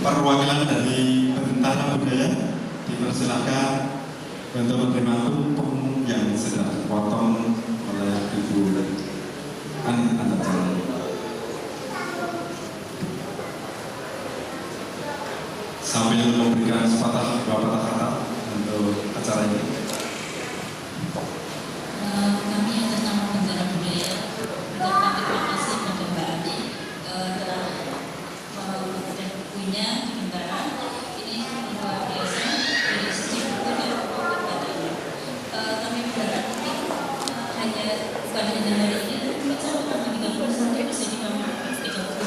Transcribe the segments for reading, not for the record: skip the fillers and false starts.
perwakilan dari Bentara Budaya dipersilakan untuk menerima tumpeng yang sudah dipotong oleh Ibu Ani Antajaya. Sambil memberikan sepatah dua patah kata untuk acara ini. Kami atas nama Bentara Budaya mengucapkan terima kasih kepada Mbak Ani telah membuatkan bukunya di Bentara. Ini luar biasa dari sisi buku dan kegiatannya. Kami berharap hanya bukan hanya hari ini, tapi sampai tanggal 30 saja bisa dikembangkan ke buku.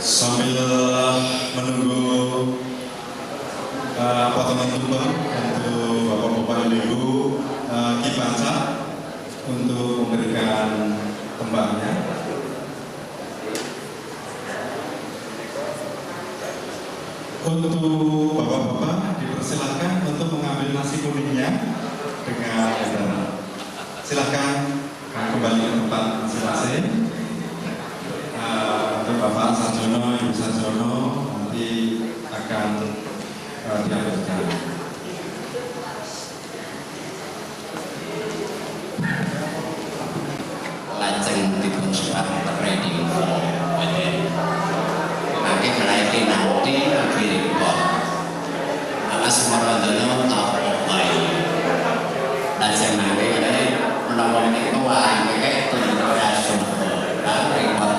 Sambil menunggu potongan tumpeng untuk Bapak-Bapak dan Ibu Ki Panca untuk memberikan tembaknya. Untuk Bapak-Bapak dipersilakan untuk mengambil nasi kuningnya dengan saudara. Silakan kembali ke tempat masing-masing. Untuk Bapak Sarjono, Ibu Sarjono nanti akan diambilkan. Lajeng dipun sepat ready for wedding. Mangke menawi nanti akhiripun Alas Maradona apa lajeng mangke menawa niku wae tuntutan repot.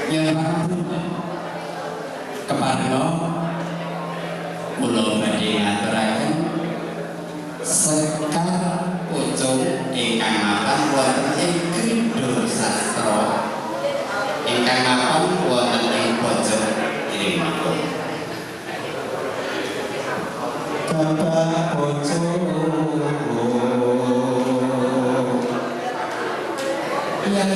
Yang keparno kula badhe ngaturaken sekar pucuk ingkang mapan wonten ing Krida Sastra ingkang mapan wonten ing pojok kiri mangkon. Bapak pojok yang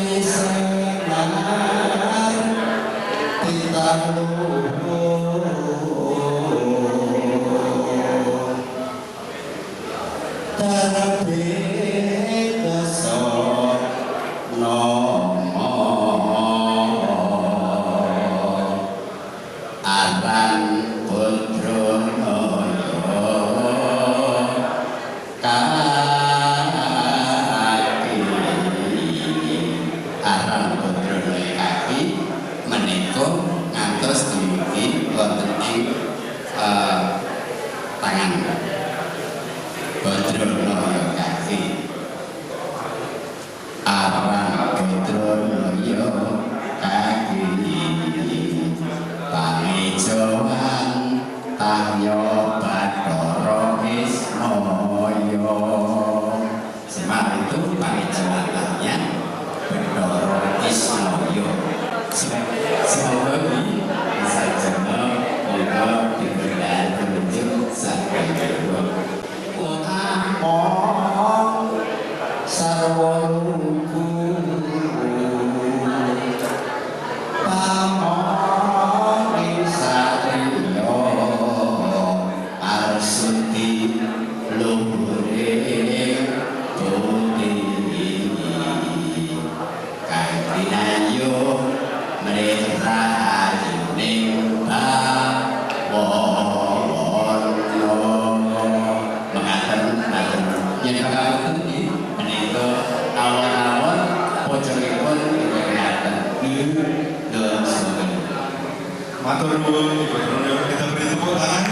matur nuwun, kita beri tepuk tangan.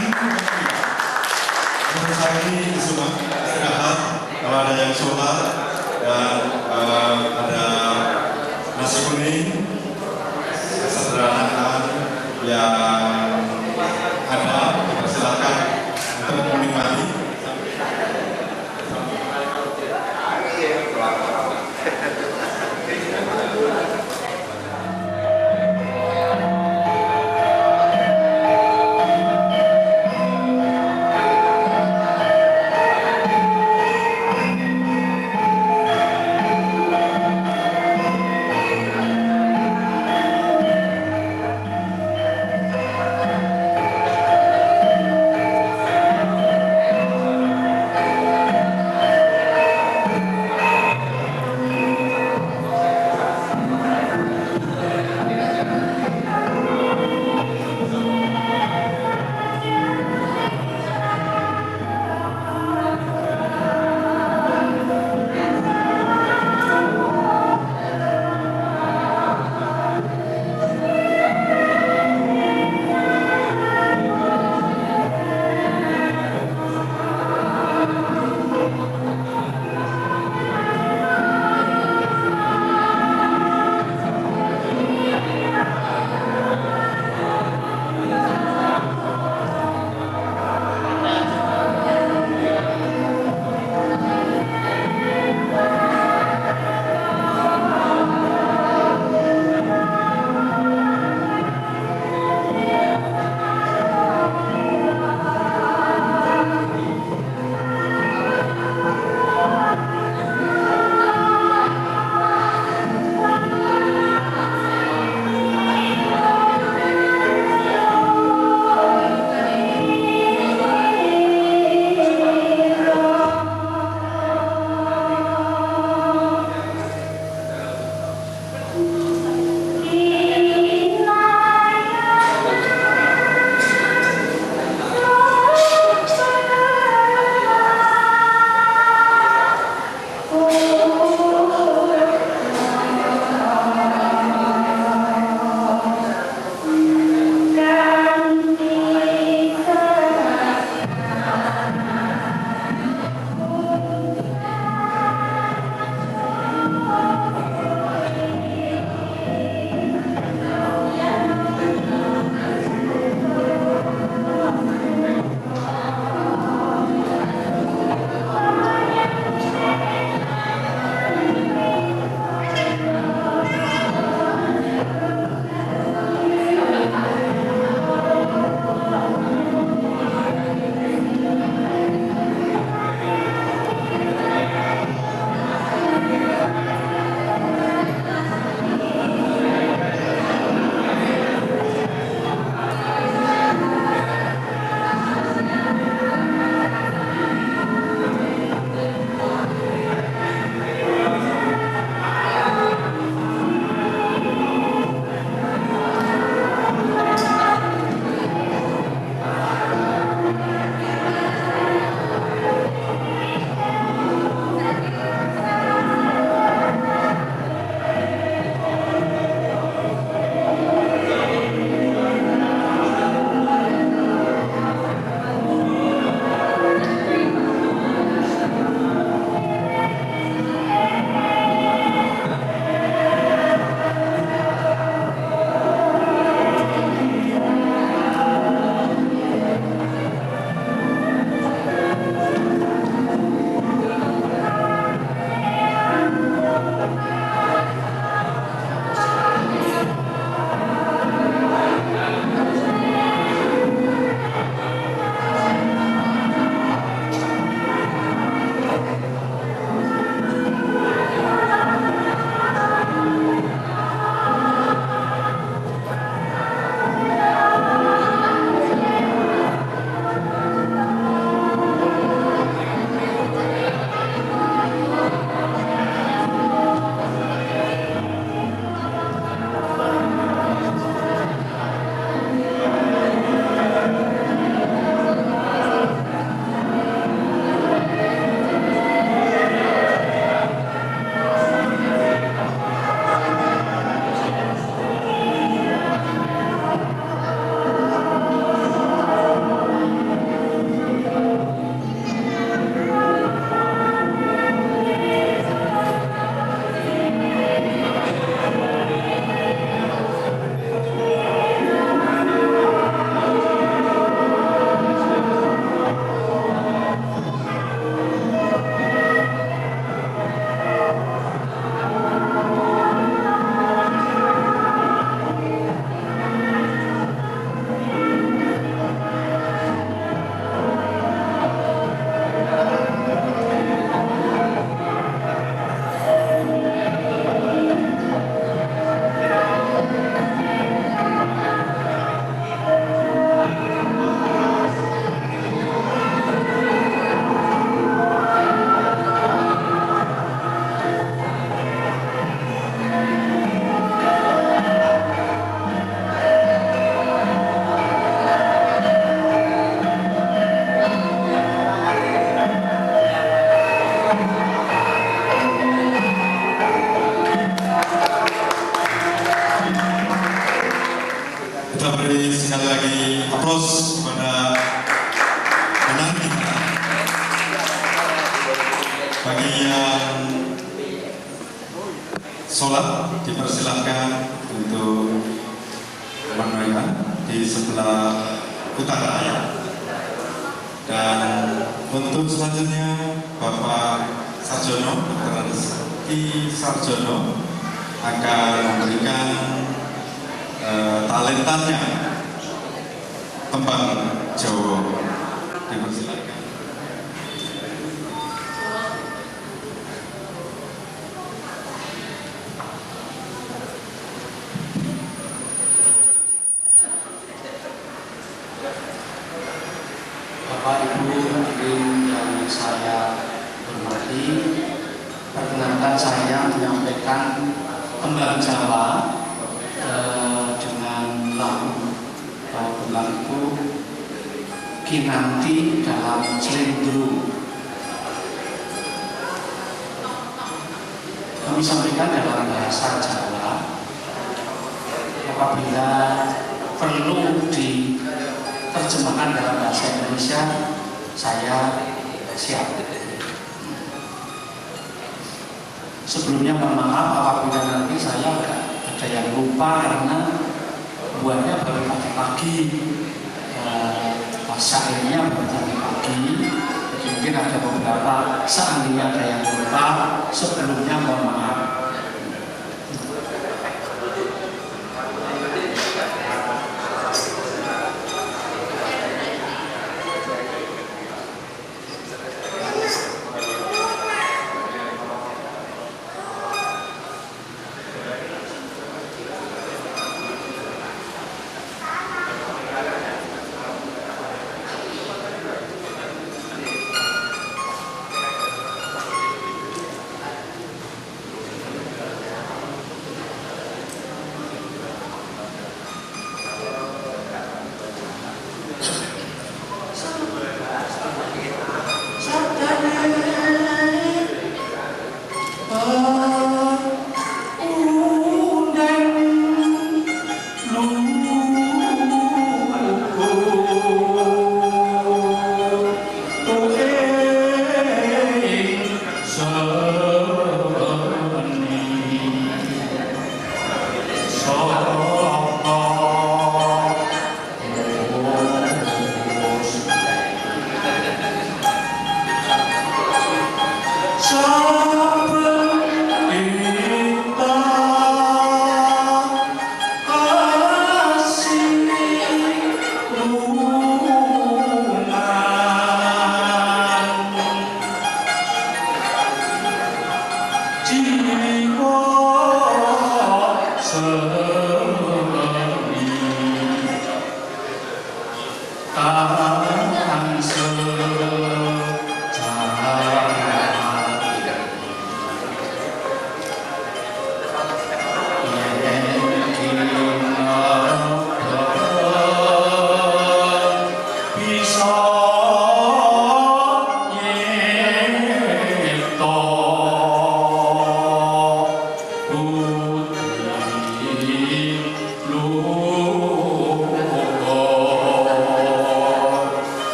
Untuk saya ini semua istirahat, kalau ada yang sholat dan ada nasi kuning, kesederhanaan yang ada, dipersilakan untuk menikmati. Bagi yang sholat dipersilahkan untuk menunaikan di sebelah utara ya. Dan untuk selanjutnya Bapak Sarjono, Dr. Rizky Sarjono akan memberikan talentanya tembang Jawa. Dipersilakan. Bapak Ibu hadirin yang saya hormati, perkenankan saya menyampaikan tembang Jawa dengan lagu lagu Kinanti dalam Slendro. Kami sampaikan dalam bahasa Jawa. Apabila perlu diterjemahkan dalam bahasa Indonesia, saya siap. Sebelumnya mohon maaf apabila nanti saya ada yang lupa karena buatnya baru pagi-pagi, syairnya baru pagi-pagi. Jadi mungkin ada beberapa seandainya ada yang lupa, sebelumnya mohon maaf.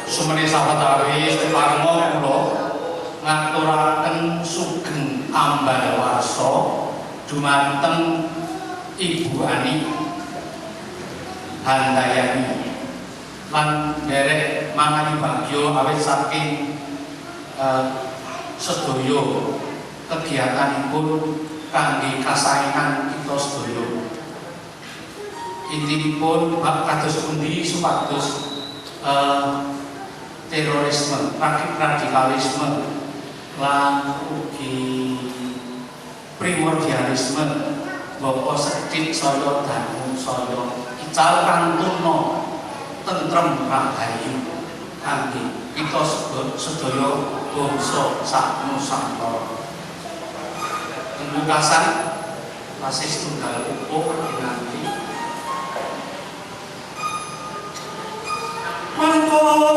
Sumene sawetawis parenga kula ngaturaken sugeng ambalwarsa dumateng Ibu Ani Handayani lan derek manani bagyo awit saking sedaya kegiatanipun kangge kasaengan kita sedaya. Intinipun bab kados pundi supados terorisme, radikalisme, lan ugi primordialisme, bapa sedhik saya dangu saya ical kantuna tentrem rahayu kangge kita sedaya bangsa sak Nusantara. Pembukasan masih setunggal pupuk nanti. Mangkono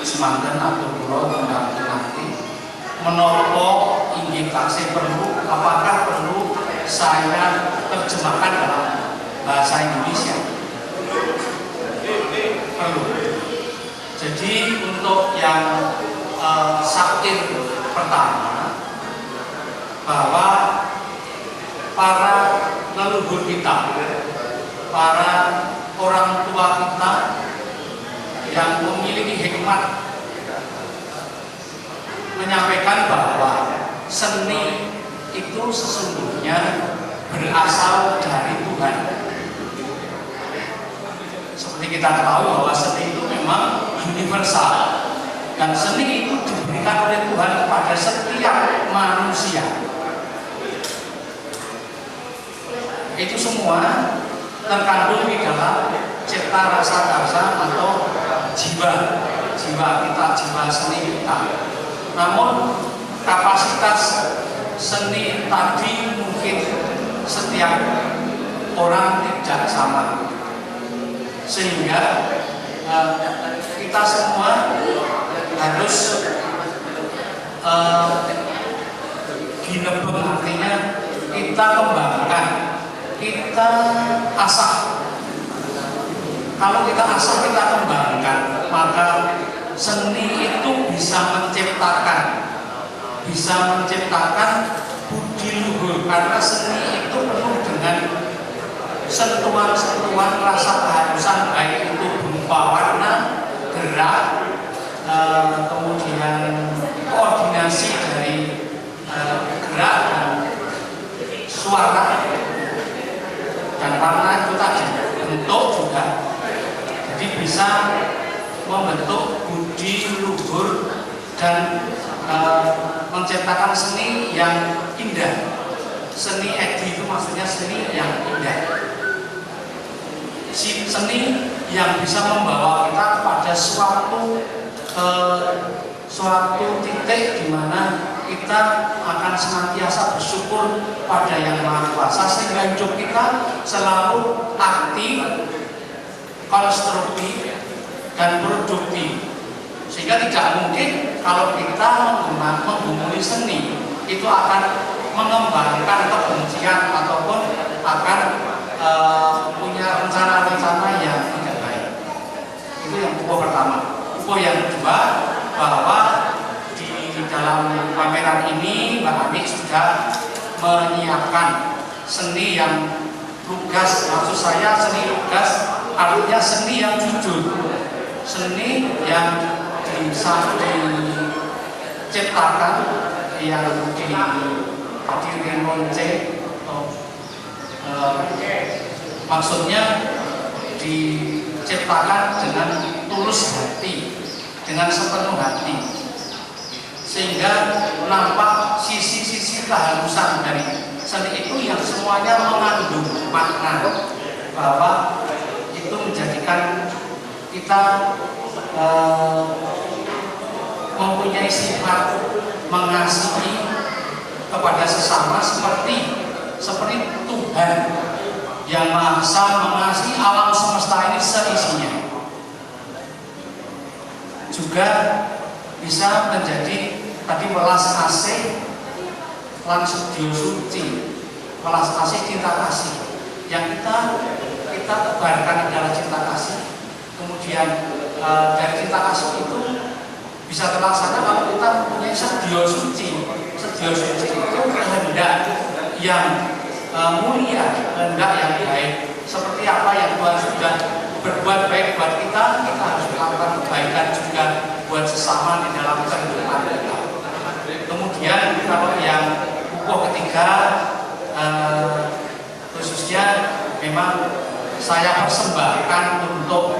semanten atur kula nanti menapa inggih taksih perlu, apakah perlu saya terjemahkan dalam bahasa Indonesia? Perlu. Jadi untuk yang sakit pertama, bahwa para leluhur kita, para orang tua kita yang memiliki hikmat menyampaikan bahwa seni itu sesungguhnya berasal dari Tuhan. Seperti kita tahu bahwa seni itu memang universal dan seni itu diberikan oleh Tuhan kepada setiap manusia. Itu semua terkandung di dalam cipta rasa karsa atau jiwa kita, jiwa seni kita. Namun kapasitas seni tadi mungkin setiap orang tidak sama, sehingga kita semua harus ginebeng, artinya kita kembangkan, kita asah. Kalau kita asah, kita kembangkan, maka seni itu bisa menciptakan budi luhur, karena seni itu penuh dengan sentuhan-sentuhan rasa keharusan, baik itu berupa warna, gerak, kemudian koordinasi dari bisa membentuk budi luhur dan menciptakan seni yang indah. Seni edi itu maksudnya seni yang indah, seni yang bisa membawa kita kepada suatu titik di mana kita akan senantiasa bersyukur pada Yang Maha Kuasa, sehingga hidup kita selalu aktif, konstruktif, dan produktif. Sehingga tidak mungkin kalau kita menggumuli seni itu akan mengembangkan kebencian ataupun akan punya rencana-rencana yang tidak baik. Itu yang pokok pertama. Pokok yang kedua, bahwa di dalam pameran ini Mbak Ani sudah menyiapkan seni yang lugas. Maksud saya seni lugas artinya seni yang jujur, seni yang diciptakan, yang direnonce, maksudnya diciptakan dengan tulus hati, dengan sepenuh hati, sehingga nampak sisi-sisi kehalusan dari seni itu yang semuanya mengandung makna, bahwa itu menjadikan kita mempunyai sifat mengasihi kepada sesama seperti Tuhan yang Maha Esa mengasihi alam semesta ini seisinya. Juga bisa menjadi tadi welas asih lan sedya suci, welas asih cinta kasih yang kita tebarkan adalah cinta kasih. Kemudian dari cinta kasih itu bisa terlaksana kalau kita mempunyai sedya suci. Sedya suci itu kehendak yang mulia, kehendak yang baik. Seperti apa yang Tuhan sudah berbuat baik buat kita harus melakukan kebaikan juga buat sesama di dalam kehidupan kita. Kemudian kalau yang pokok ketiga, khususnya memang saya persembahkan untuk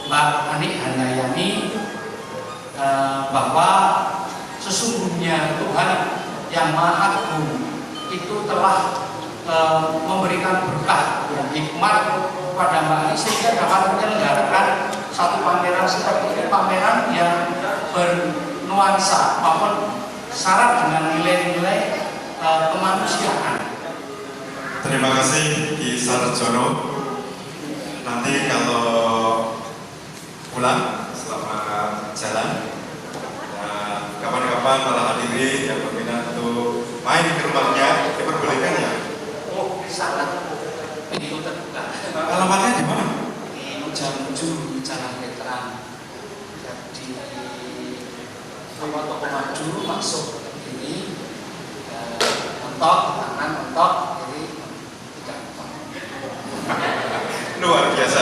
Mbak Ani Handayani, bahwa sesungguhnya Tuhan yang Maha Agung itu telah memberikan berkah dan hikmat pada Mbak Ani sehingga dapat menyelenggarakan satu pameran seperti ini, pameran yang bernuansa maupun syarat dengan nilai-nilai kemanusiaan. Terima kasih Ki Sarjono. Nanti kalau pulang selama jalan, kapan-kapan para hadirin yang berminat untuk main ke rumahnya diperbolehkan ya. Oh, sangat pintu terbuka. Alamatnya di mana? Jamju Jalan Veteran. Jadi toko maju masuk ini, mentok kanan, mentok jadi tidak mentok. Luar biasa.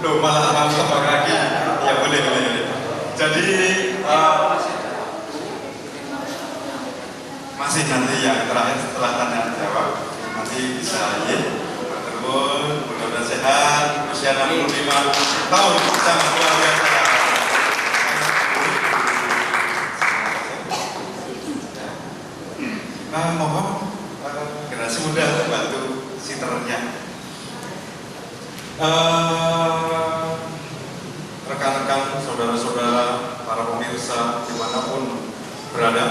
Loh, malah langsung kaki. Ya boleh. Jadi masih nanti yang terakhir setelah tanya jawab nanti bisa ya. Terus mudah-mudahan sehat, usia 65 tahun sangat luar biasa. Mohon generasi muda bantu siternya. Rekan-rekan, saudara-saudara, para pemirsa dimanapun berada,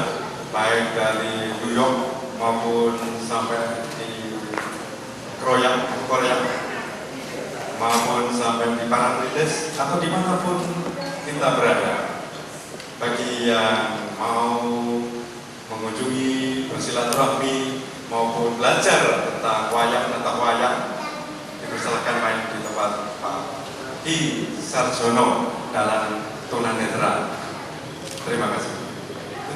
baik dari New York maupun sampai di Korea maupun sampai di Parangtritis atau dimanapun kita berada, bagi yang mau mengunjungi, bersilaturahmi maupun belajar tentang wayang, dipersilakan main di tempat Pak Ki Sarjono dalam tunanetra. Terima kasih.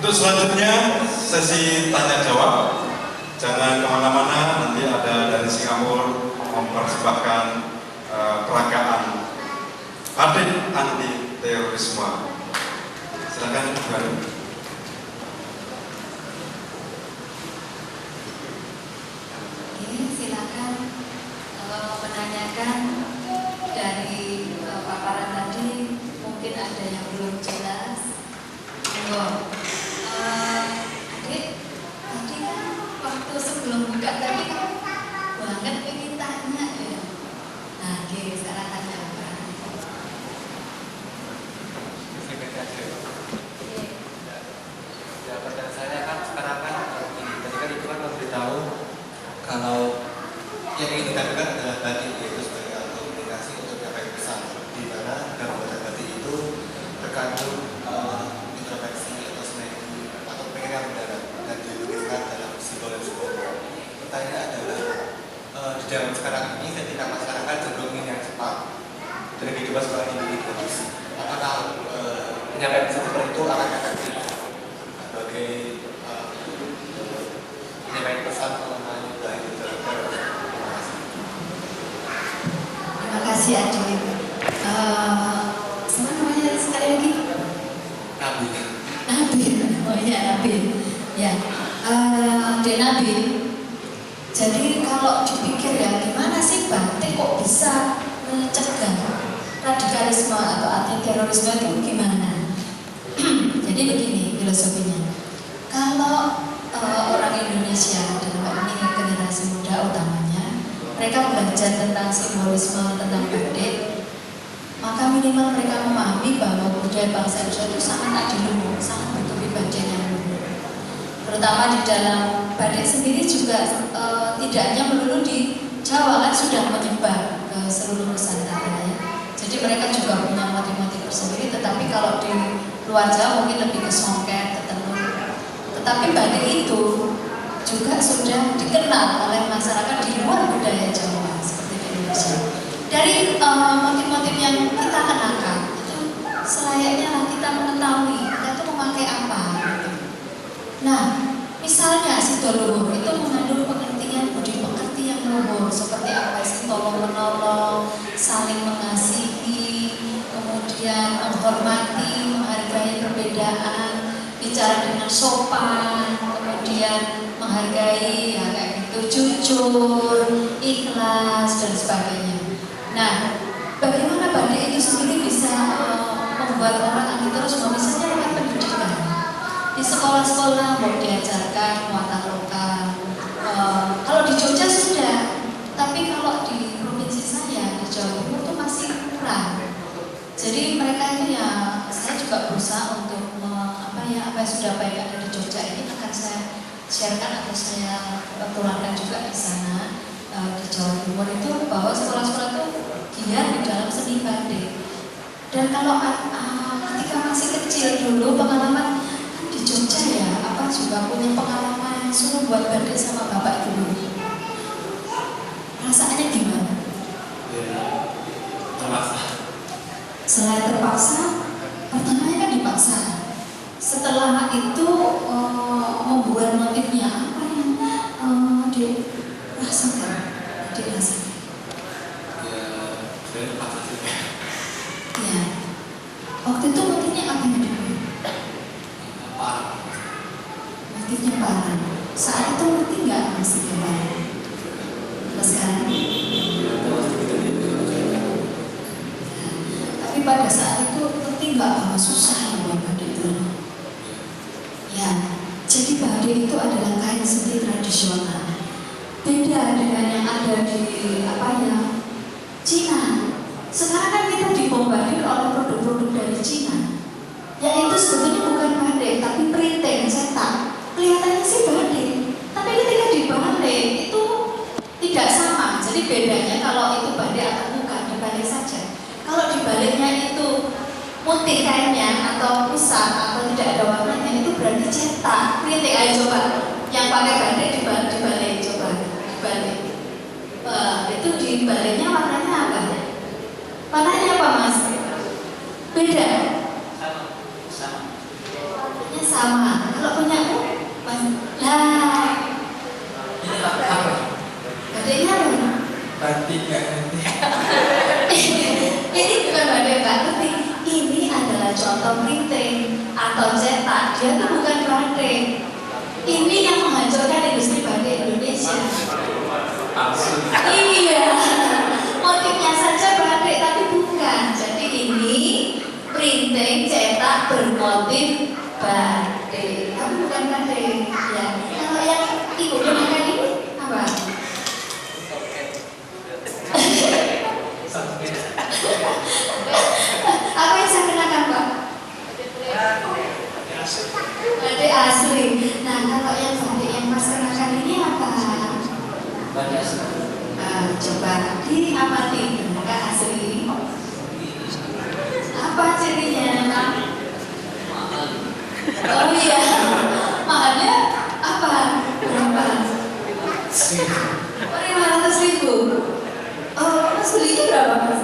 Untuk selanjutnya sesi tanya jawab, jangan kemana-mana, nanti ada dari Singapura mempersembahkan peragaan adik anti terorisme. Silakan baru. Silakan menanyakan dari monggo. Adik, tadi kan waktu sebelum buka tadi kan banget pengen tanya ya. Nah, oke, sekarang tanya apa? Ya, pertanyaan saya kan sekarang kan ini, tadi kan Ibu kan memberitahu kalau yang ingin dikatakan adalah batik, yaitu sebagai alat komunikasi untuk menyampaikan pesan, di mana dalam pembuatan batik itu terkandung introspeksi atau semedi atau pengennya mendarat dan dilukiskan dalam simbol-simbol. Pertanyaannya adalah di zaman sekarang ini ketika masyarakat cenderung ingin yang cepat dan kehidupan seorang individualis, apakah penyampaian pesan seperti itu akan efektif sebagai menyampaikan pesan mengenai budaya dalam Terima kasih Adik. Siapa namanya sekali lagi? Nabi. Nabil. Oh iya Nabil. Ya, Dek Nabil. Jadi kalau dipikir ya, gimana sih batik kok bisa mencegah radikalisme atau anti terorisme itu gimana? Jadi begini filosofinya. Kalau orang Indonesia dalam hal ini generasi muda utamanya, mereka belajar tentang simbolisme, tentang batik, maka minimal mereka memahami bahwa budaya bangsa Indonesia itu sangat adiluhur, sangat berkepribadian yang luhur. Terutama di dalam batik sendiri juga tidak hanya melulu di Jawa, kan sudah menyebar ke seluruh Nusantara ya. Jadi mereka juga punya motif-motif tersendiri, tetapi kalau di luar Jawa mungkin lebih ke songket, ke tenun. Tetapi batik itu juga sudah dikenal oleh masyarakat di luar budaya Jawa seperti di Indonesia. Dari motif-motif yang kita kenakan itu selayaknya kita mengetahui kita itu memakai apa. Gitu. Nah, misalnya Sito Luhur itu mengandung pengertian budi pekerti yang luhur seperti apa sih, tolong menolong, saling mengasihi, kemudian menghormati, menghargai perbedaan, bicara dengan sopan, kemudian menghargai ya kayak gitu, jujur, ikhlas dan sebagainya. Nah, bagaimana batik itu sendiri bisa membuat orang anti terorisme? Misalnya lewat pendidikan. Di sekolah-sekolah mau diajarkan muatan lokal. Kalau di Jogja sudah, tapi kalau di provinsi saya di Jawa Timur itu masih kurang. Jadi mereka itu ya, saya juga berusaha untuk apa yang sudah baik ada di Jogja ini akan saya sharekan atau saya tularkan juga di sana di Jawa Timur itu, bahwa sekolah-sekolah itu giat di dalam seni batik. Dan kalau ketika masih kecil dulu pengalaman di Jogja ya, apa juga punya pengalaman suruh buat batik sama bapak dulu. Perasaannya gimana? Terpaksa. Selain terpaksa, pertamanya kan dipaksa. Setelah itu membuat motifnya apa yang dirasakan? Ya, saya terpaksa juga. Ya, waktu itu motifnya apa yang dibuat? Parah. Motifnya parah. Saat itu ngerti nggak masih parah? Terus sekarang? Tapi pada saat itu ngerti nggak bahwa susah ya buat batik itu? Ya, jadi batik itu adalah kain seni tradisional. Beda dengan yang ada di Cina. Sekarang kan kita dibombardir oleh produk-produk dari Cina. Yang itu sebetulnya bukan batik, tapi printing, cetak. Kelihatannya sih batik, tapi ketika dibalik itu tidak sama. Jadi bedanya kalau itu batik atau bukan, dibalik saja. Kalau dibaliknya itu putih kainnya atau pusat atau tidak ada warnanya, itu berarti cetak, printing. Ayo coba, yang pakai batik dibalik coba, dibalik. Itu dibaliknya warnanya apa? Warnanya apa Mas? Beda? Warnanya sama. Kalau punya Mas, lah Ini apa? batiknya apa? Batik nggak nanti. Ini bukan batik Mbak Tuti. Ini adalah contoh printing atau cetak. Dia itu bukan batik. Ini yang menghancurkan industri batik Indonesia. Iya, motifnya saja batik tapi bukan. Jadi ini printing cetak bermotif batik, tapi bukan batik. Ya, kalau yang ibu gunakan ini apa? Apa yang saya kenakan, Pak? Batik asli. Nah, kalau yang batik yang Mas kenakan ini apa? Coba diamati, apakah asli? Apa cirinya? Oh iya, mahalnya apa? Berapa? 500.000. Oh, Mas belinya berapa, Mas?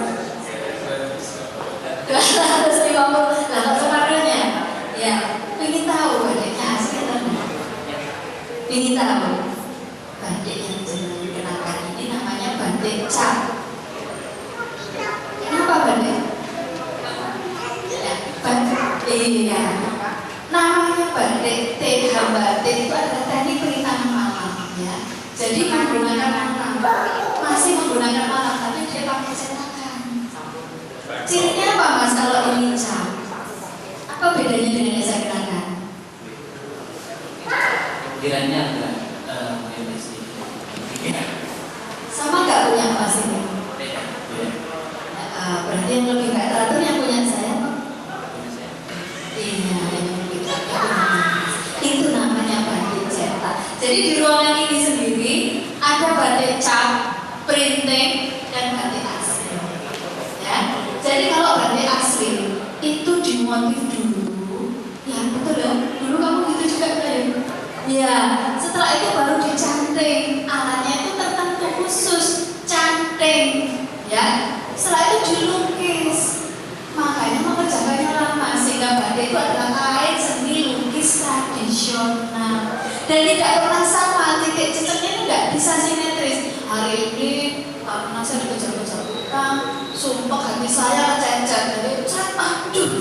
250. Nah, kemarinnya, ya, ingin tahu batiknya asli atau enggak? Ingin tahu batik yang jenengan kenakan ini namanya batik cap. Kenapa batik? Ya, batik. Iya. Namanya batik, TH batik itu adalah teknik perintangan malam, ya. Jadi menggunakan malam, masih menggunakan malam, tapi dia pakai cetakan. Cirinya apa, Mas, kalau ini cap? Apa bedanya dengan yang saya kenakan? Kiranya enggak Sama nggak punya Mas ini? Berarti yang lebih nggak teratur yang punya saya, Pak? Iya, yang lebih teratur. Itu namanya batik cetak. Jadi di ruangan ini sendiri ada batik cap, printing, dan batik asli. Ya, jadi kalau batik asli itu dimotif dulu. Ya betul ya. Dulu kamu gitu juga kan? Ya, setelah itu baru dicanting. Alatnya itu tertentu khusus, canting. Ya, setelah itu dilukis. Makanya mengerjakannya lama sehingga batik itu adalah kain seni lukis tradisional dan tidak pernah sama. Titik ceceknya itu nggak bisa simetris. Hari ini karena saya dikejar-kejar utang, sumpah hati saya cacat. Jadi aduh,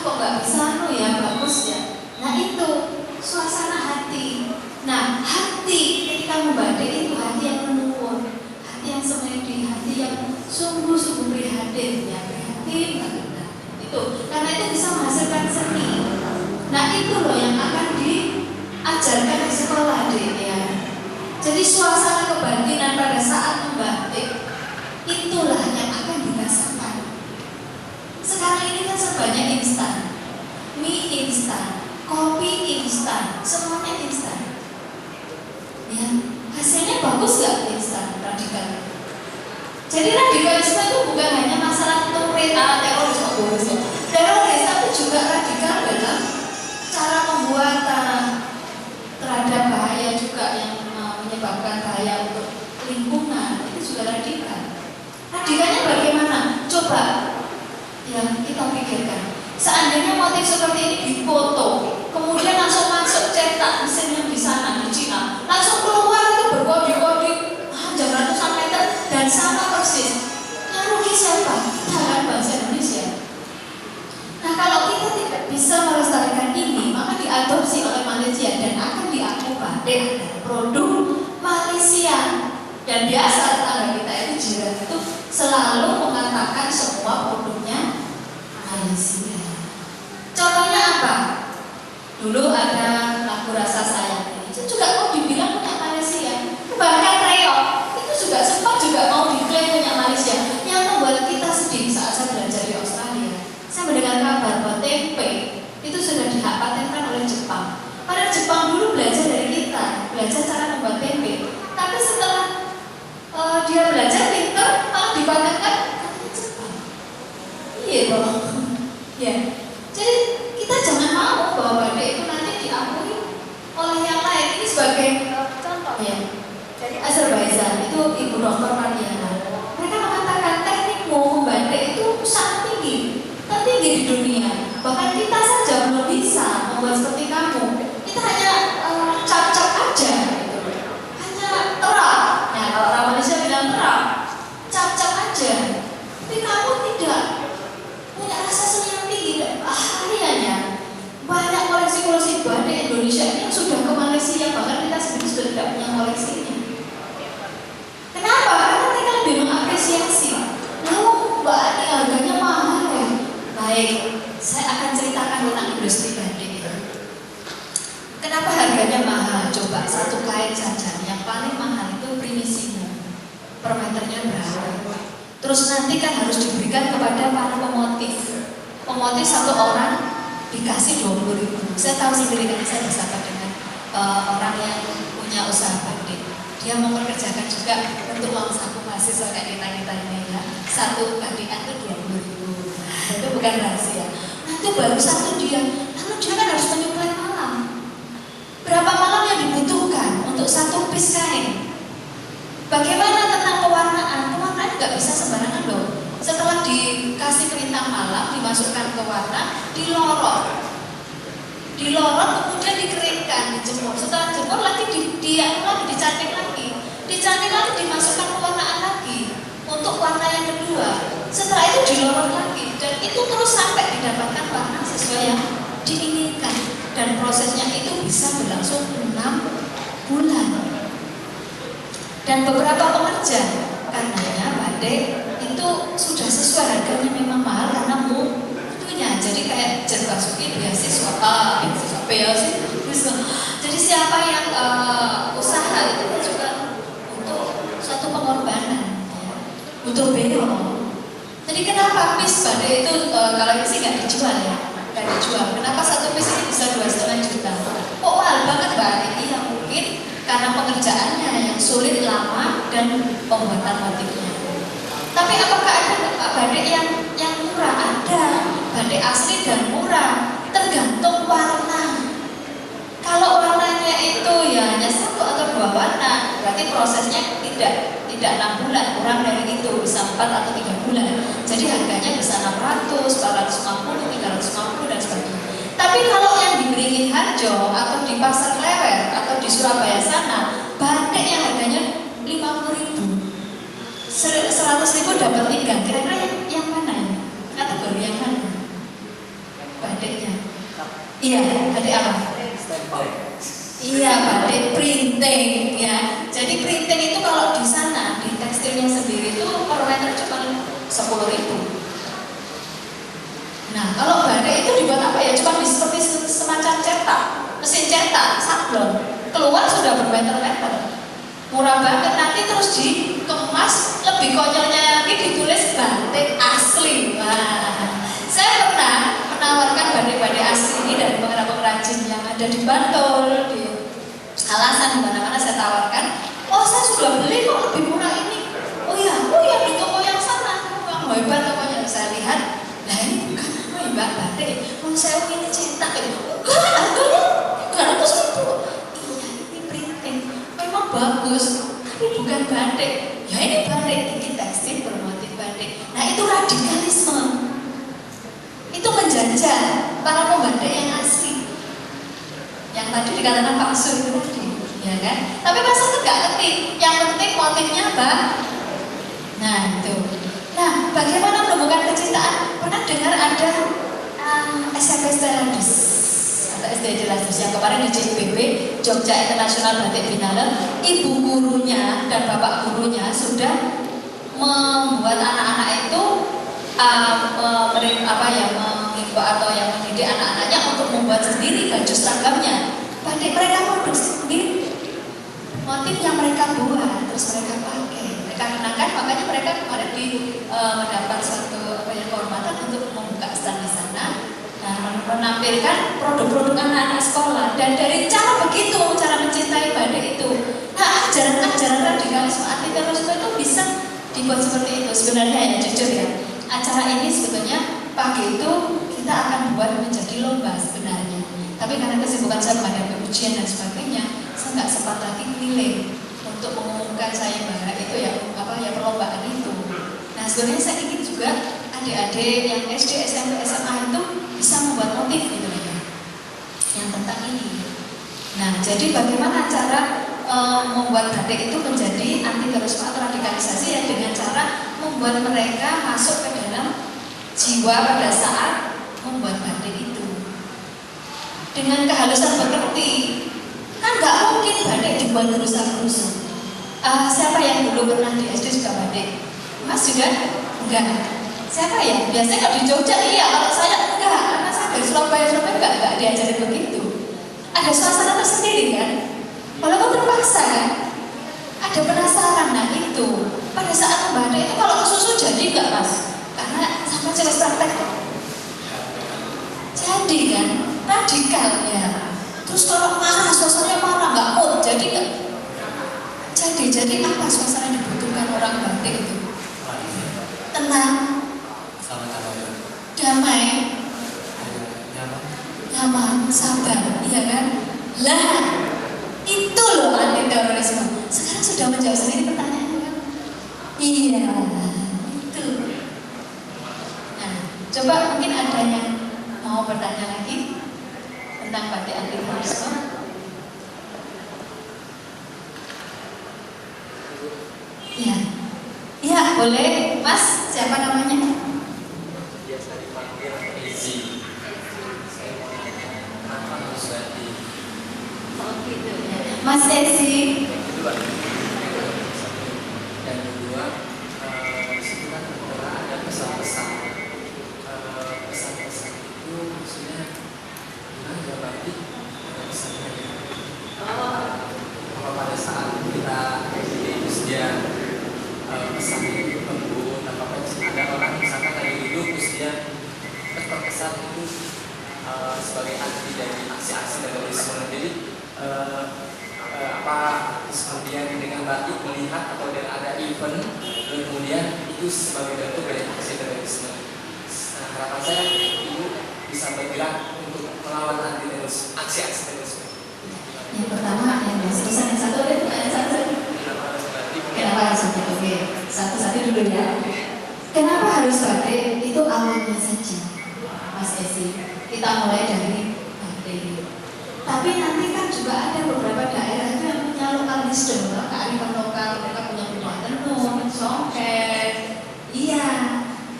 kok nggak bisa ya bagus ya. Nah itu suasana hati. Nah hati ketika membatik itu hati yang menurun, hati yang semedi, hati yang sungguh-sungguh prihatin, ya prihatin banget. Itu karena itu bisa menghasilkan seni. Nah itu loh yang akan diajarkan di sekolah deh ya. Jadi suasana kebatinan pada saat membatik itulah yang akan dirasakan. Sekarang ini kan sebanyak instan, mie instan, kopi instan, semuanya instan. Ya, hasilnya bagus gak instan radikal? Jadi radikalisme itu bukan hanya masalah pemerintah teroris, tapi juga radikal dalam cara pembuatan terhadap bahaya juga yang menyebabkan bahaya untuk lingkungan. Itu juga radikal. Radikalnya bagaimana? Coba yang kita pikirkan. Seandainya motif seperti ini difoto, kemudian langsung masuk cetak mesin yang di sana di Cina, langsung keluar itu berkode-kode jam ratusan meter dan sama persis. Yang rugi siapa? Kita kan bangsa Indonesia. Nah kalau kita tidak bisa melestarikan ini, maka diadopsi oleh Malaysia dan akan diaku batik produk Malaysia. Dan biasa tetangga kita itu jiran itu selalu mengatakan semua produknya Malaysia. Contohnya apa? Dulu ada lagu Rasa Sayang, itu juga mau dibilang punya Malaysia. Bahkan reok itu juga sempat juga mau diklaim punya Malaysia. Yang membuat kita sedih saat saya belajar di Australia, saya mendengar kabar bahwa tempe itu sudah dipatenkan oleh Jepang. Padahal Jepang dulu belajar dari kita, belajar cara membuat tempe. Tapi setelah dia belajar pintar, malah dipatenkan katanya Jepang. Iya dong. Ya. Jadi kita jangan mau bahwa batik itu nanti diakui oleh yang lain. Ini sebagai contoh ya. Jadi Azerbaijan itu Ibu Dr. Mariana. Mereka mengatakan teknikmu membatik itu sangat tinggi, tertinggi di dunia. Bahkan kita saja belum bisa membuat seperti kamu. Kita hanya cap-cap aja, gitu. Hanya terang. Nah kalau orang Malaysia bilang terang, cap-cap aja. Tapi kamu tidak punya rasa seni yang tinggi dan akhirnya banyak koleksi-koleksi batik Indonesia ini yang sudah ke Malaysia, bahkan kita sendiri sudah tidak punya koleksinya. Kenapa? Karena mereka lebih mengapresiasi. Lalu Mbak Ani harganya mahal ya. Baik, saya akan ceritakan tentang industri batik. Terus nanti kan harus diberikan kepada para pemotif. Pemotif satu orang dikasih 20.000. Saya tahu sendiri kan saya bersahabat dengan orang yang punya usaha batik. Dia mempekerjakan juga untuk uang saku mahasiswa kayak kita ini ya. Satu batikan itu 20.000. Nah, itu bukan rahasia. Nanti baru satu dia. Lalu dia kan harus menyuplai malam. Berapa malam yang dibutuhkan untuk satu piece kain? Bagaimana tentang pewarnaan? Pewarnaan nggak bisa sembarangan loh. Setelah dikasih perintah malam, dimasukkan ke warna, dilorot, kemudian dikeringkan, dijemur. Setelah jemur lagi dicanting lagi, dimasukkan pewarnaan lagi untuk warna yang kedua. Setelah itu dilorot lagi, dan itu terus sampai didapatkan warna sesuai yang diinginkan. Dan prosesnya itu bisa berlangsung 6 bulan. Dan beberapa pengerja, karenanya batik itu sudah sesuai harganya memang mahal karena mutunya. Jadi kayak Jan Basuki beasiswa Jadi siapa yang usaha itu kan juga untuk suatu pengorbanan, ya. Butuh beo. Jadi kenapa piece batik itu kalau ini sih nggak dijual ya, nggak dijual. Kenapa satu piece ini bisa 2,5 juta? Kok mahal banget Mbak? Ini ya mungkin karena pengerjaannya yang sulit, lama, dan pembuatan motifnya. Tapi apakah ada batik yang murah? Ada. Batik asli dan murah, tergantung warna. Kalau warnanya itu ya hanya 1 atau 2 warna, berarti prosesnya tidak 6 bulan, kurang dari itu, bisa 4 atau 3 bulan. Jadi harganya bisa 600, 450, 350 dan sebagainya. Tapi kalau yang di Beringin Harjo atau di Pasar Klewer atau di Surabaya sana, batik yang harganya 50.000, 100.000 dapat 3. Kira-kira yang mana ya? Kategori yang mana? Batiknya? Iya, batik apa? Iya, batik printing ya. Jadi printing itu kalau di sana di tekstilnya sendiri itu per meter cuma 10.000. Nah, kalau batik itu dibuat apa ya? Cuma seperti semacam cetak, mesin cetak, sablon. Keluar sudah bermeter-meter. Murah banget, nanti terus dikemas, lebih konyolnya lagi ditulis batik asli. Nah, saya pernah menawarkan batik-batik asli ini dari pengrajin yang ada di Bantul, di Alasan, di mana-mana saya tawarkan. Oh, saya sudah beli kok lebih murah ini. Oh ya di toko yang sana. Wah, hebat tokonya. Saya lihat, nah ini bukan Mbak batik, saya ini cetak gitu. Harganya 300.000. Iya, ini printing. Memang bagus, tapi bukan batik. Ya ini batik, ini tekstil bermotif batik. Nah itu radikalisme. Itu menjajah para pembatik yang asli. Yang tadi dikatakan palsu itu tadi, ya kan? Tapi masa nggak ngerti. Yang penting motifnya apa? Nah itu. Nah, bagaimana menumbuhkan kecintaan? Pernah dengar ada SMP Stelandis atau SD Stelandis yang kemarin di JBB Jogja International Batik Biennale, ibu gurunya dan bapak gurunya sudah membuat anak-anak itu mengimbau atau yang mendidik anak-anaknya untuk membuat sendiri baju seragamnya. Batik mereka produksi sendiri, motif yang mereka buat terus mereka pakai, mereka kenakan. Makanya mereka kemarin mendapat suatu kehormatan untuk membuka stand di sana. Nah, menampilkan produk-produk anak-anak sekolah, dan dari cara begitu, cara mencintai batik itu. Nah, ajaran-ajaran radikalisme anti terorisme itu bisa dibuat seperti itu. Sebenarnya ya, jujur ya, acara ini sebetulnya pagi itu kita akan buat menjadi lomba sebenarnya. Tapi karena kesibukan saya menghadapi ujian dan sebagainya, saya nggak sempat lagi keliling untuk mengumumkan saya bahwa itu ya perlombaan itu. Nah, sebenarnya saya ingin juga adik-adik yang SD, SMP, SMA itu bisa membuat motif gitu ya, yang tentang ini. Nah, jadi bagaimana cara membuat batik itu menjadi anti terorisme atau radikalisasi, ya dengan cara membuat mereka masuk ke dalam jiwa pada saat membuat batik itu dengan kehalusan berkerti. Kan nggak mungkin batik dibuat gerusa-gerusa. Siapa yang dulu pernah di SD juga batik? Mas juga? Enggak. Siapa ya? Biasanya kalau di Jogja iya, kalau saya enggak, karena saya dari Surabaya enggak diajarin begitu. Ada suasana tersendiri kan? Walaupun terpaksa kan? Ada penasaran, nah itu pada saat membatik itu kalau kesusu jadi nggak Mas? Karena sama cewek praktek kok. Jadi kan radikal ya. Terus kalau marah, suasananya marah, nggak mood, jadi nggak. Jadi apa suasana yang dibutuhkan orang batik itu? Tenang, damai, nyaman, sabar, iya kan? Lah, itu loh anti terorisme. Sekarang sudah menjawab sendiri pertanyaannya kan? Iya, itu. Nah, coba mungkin ada yang mau bertanya lagi tentang batik anti terorisme. Iya, iya boleh, Mas. Siapa namanya? Biasa dipanggil Ezi. Saya mau nanya, kenapa harus batik? Oh gitu ya. Mas Ezi. Itu Pak. Dan kedua, di situ kan ada pesan-pesan. Pesan-pesan itu maksudnya gimana ya batik ada pesannya. Kalau pada saat kita terus dia pesannya itu lembut, apa ada orang misalkan lagi duduk terus dia terkesan itu sebagai anti dari aksi-aksi terorisme. Jadi apa kemudian dengan batik melihat atau ada event kemudian itu sebagai bentuk dari aksi terorisme. Nah, harapan saya ibu bisa bergerak untuk melawan anti terorisme, aksi-aksi terorisme. Yang pertama yang yang satu ada pertanyaan satu. Kenapa harus batik? Oke, satu-satu dulu ya. Kenapa harus batik? Itu awalnya saja, Mas Ezi. Kita mulai dari batik. Tapi nanti kan juga ada beberapa daerah itu yang punya lokal wisdom, kearifan lokal. Mereka punya rumah tenun, songket, iya,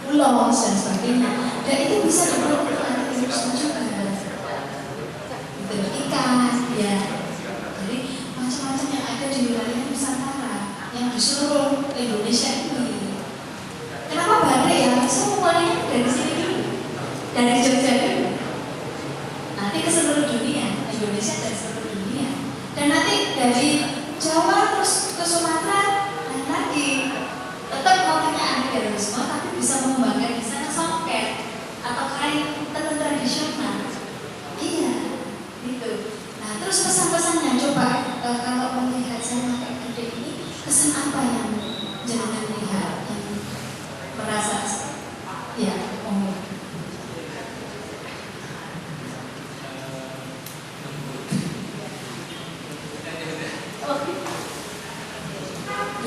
ulos dan sebagainya. Dan itu bisa diperlukan anti terorisme juga. Itu ikan, ya. Jadi macam-macam yang ada di wilayah Nusantara yang di seluruh Indonesia ini. Kenapa batik ya? Saya mulainya dari sini dulu, dari Jogja dulu. Nanti ke seluruh dunia, Indonesia dan seluruh dunia. Dan nanti dari Jawa terus ke Sumatera dan lagi. Tetap motifnya anti terorisme, tapi bisa mengembangkan di sana songket atau kain tenun tradisional. Iya, gitu. Nah, terus pesan-pesannya coba kalau melihat saya pakai gede ini, kesan apa yang jangan lihat, yang merasa ya umum.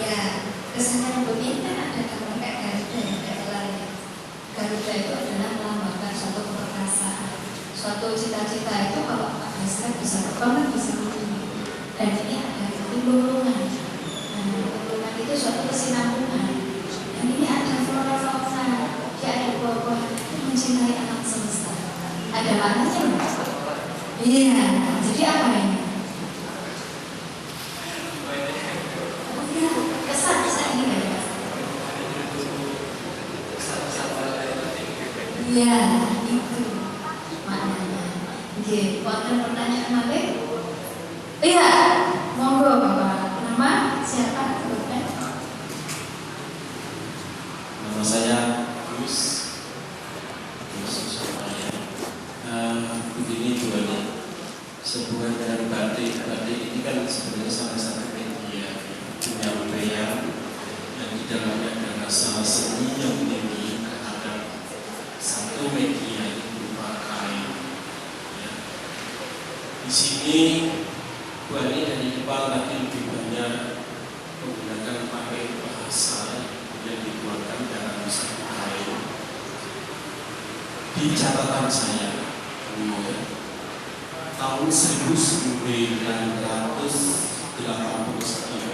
Ya, kesannya lembut ini kan ada gambar kayak Garuda ya, kayak lari. Garuda itu adalah melambangkan suatu keperkasaan, suatu cita-cita itu kalau ada saya bisa terbang bisa mati. Dan ini ada lulungan. Nah, lulungan itu suatu kesinambungan. Dan ini ada flora-fauna, dia ada buah-buah itu mencintai alam semesta. Ada maknanya loh. Iya, jadi apa ini? Ya, itu maknanya. Oke, wonten pertanyaan malih? Iya, monggo Bapak. Nama siapa? Sebutkan. Nama saya Gus Surabaya. Begini Bu Ani, sehubungan dengan batik ini kan sebenarnya sama-sama media penyampaian yang di dalamnya adalah salah seni yang tinggi terhadap satu media yang berupa kain. Ya. Di sini Bu Ani dan Iqbal tadi lebih banyak menggunakan pakai bahasa yang dikeluarkan dalam satu kain. Di catatan saya, tahun 1980 sekian,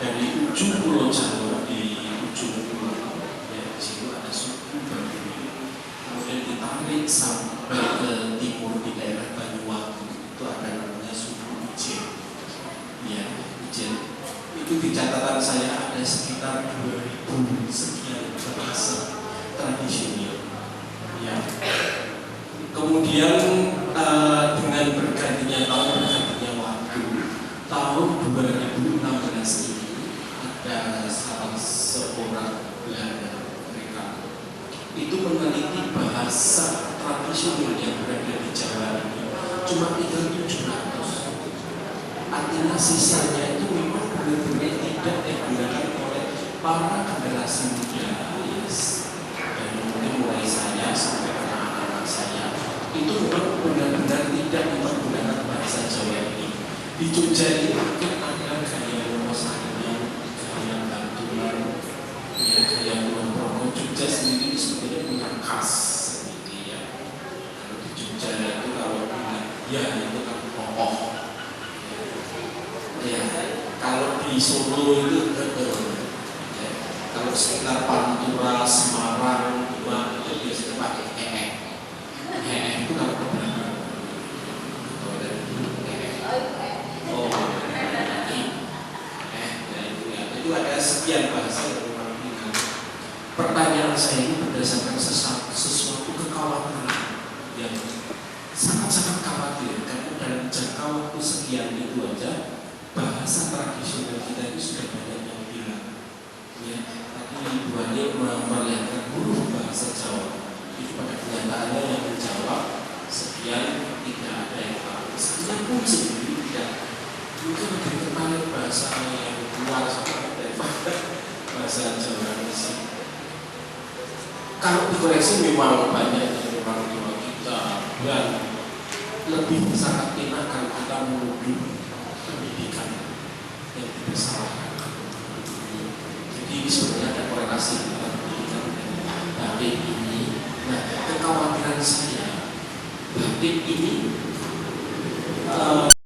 dari ujung Pulau Jawa di ujung pulau, ya, di situ ada suku Baduy. Kemudian ditarik sampai ke timur di daerah Banyuwangi, itu ada namanya suku Ijen. Ya, Ijen. Itu di catatan saya ada sekitar 2000 sekian bahasa tradisional. Ya. Kemudian dengan bergantinya waktu, tahun 2016 ini ada salah seorang Belanda itu meneliti bahasa tradisional yang berada di Jawa ini cuma tinggal 700. Artinya sisanya itu memang benar-benar tidak digunakan oleh para generasi muda. Yes. Dan mungkin mulai saya sampai anak-anak saya itu memang benar-benar tidak menggunakan bahasa Jawa ini. Di Jogja ini mungkin ada gaya Wonosari, gaya Bantuan, ya gaya Kulon Progo. Jogja sendiri sebenarnya punya khas sendiri ya. Kalau di Jogja itu kalau bilang ya itu kan kokoh. Ya, kalau di Solo itu ya, kalau sekitar Pantura, Semarang, Demak itu biasanya pakai itu kalau keberatan. Itu ada sekian bahasa yang memang digunakan. Pertanyaan saya ini berdasarkan sesuatu kekhawatiran yang sangat-sangat khawatir karena dalam jangka waktu sekian itu aja bahasa tradisional kita itu sudah banyak yang hilang. Ya, tadi Ibu Ani memperlihatkan huruf bahasa Jawa itu pada kenyataannya yang menjawab sekian tidak ada yang tahu. Saya pun sendiri tidak mungkin lebih tertarik bahasa yang luar sana daripada bahasa Jawa ini. Kalau dikoreksi memang banyak yang memang kita dan lebih sangat enak kalau kita menuduh pendidikan yang dipersalahkan. Jadi ini sebenarnya ada korelasi antara pendidikan dan batik ini. Nah, kekhawatiran saya batik ini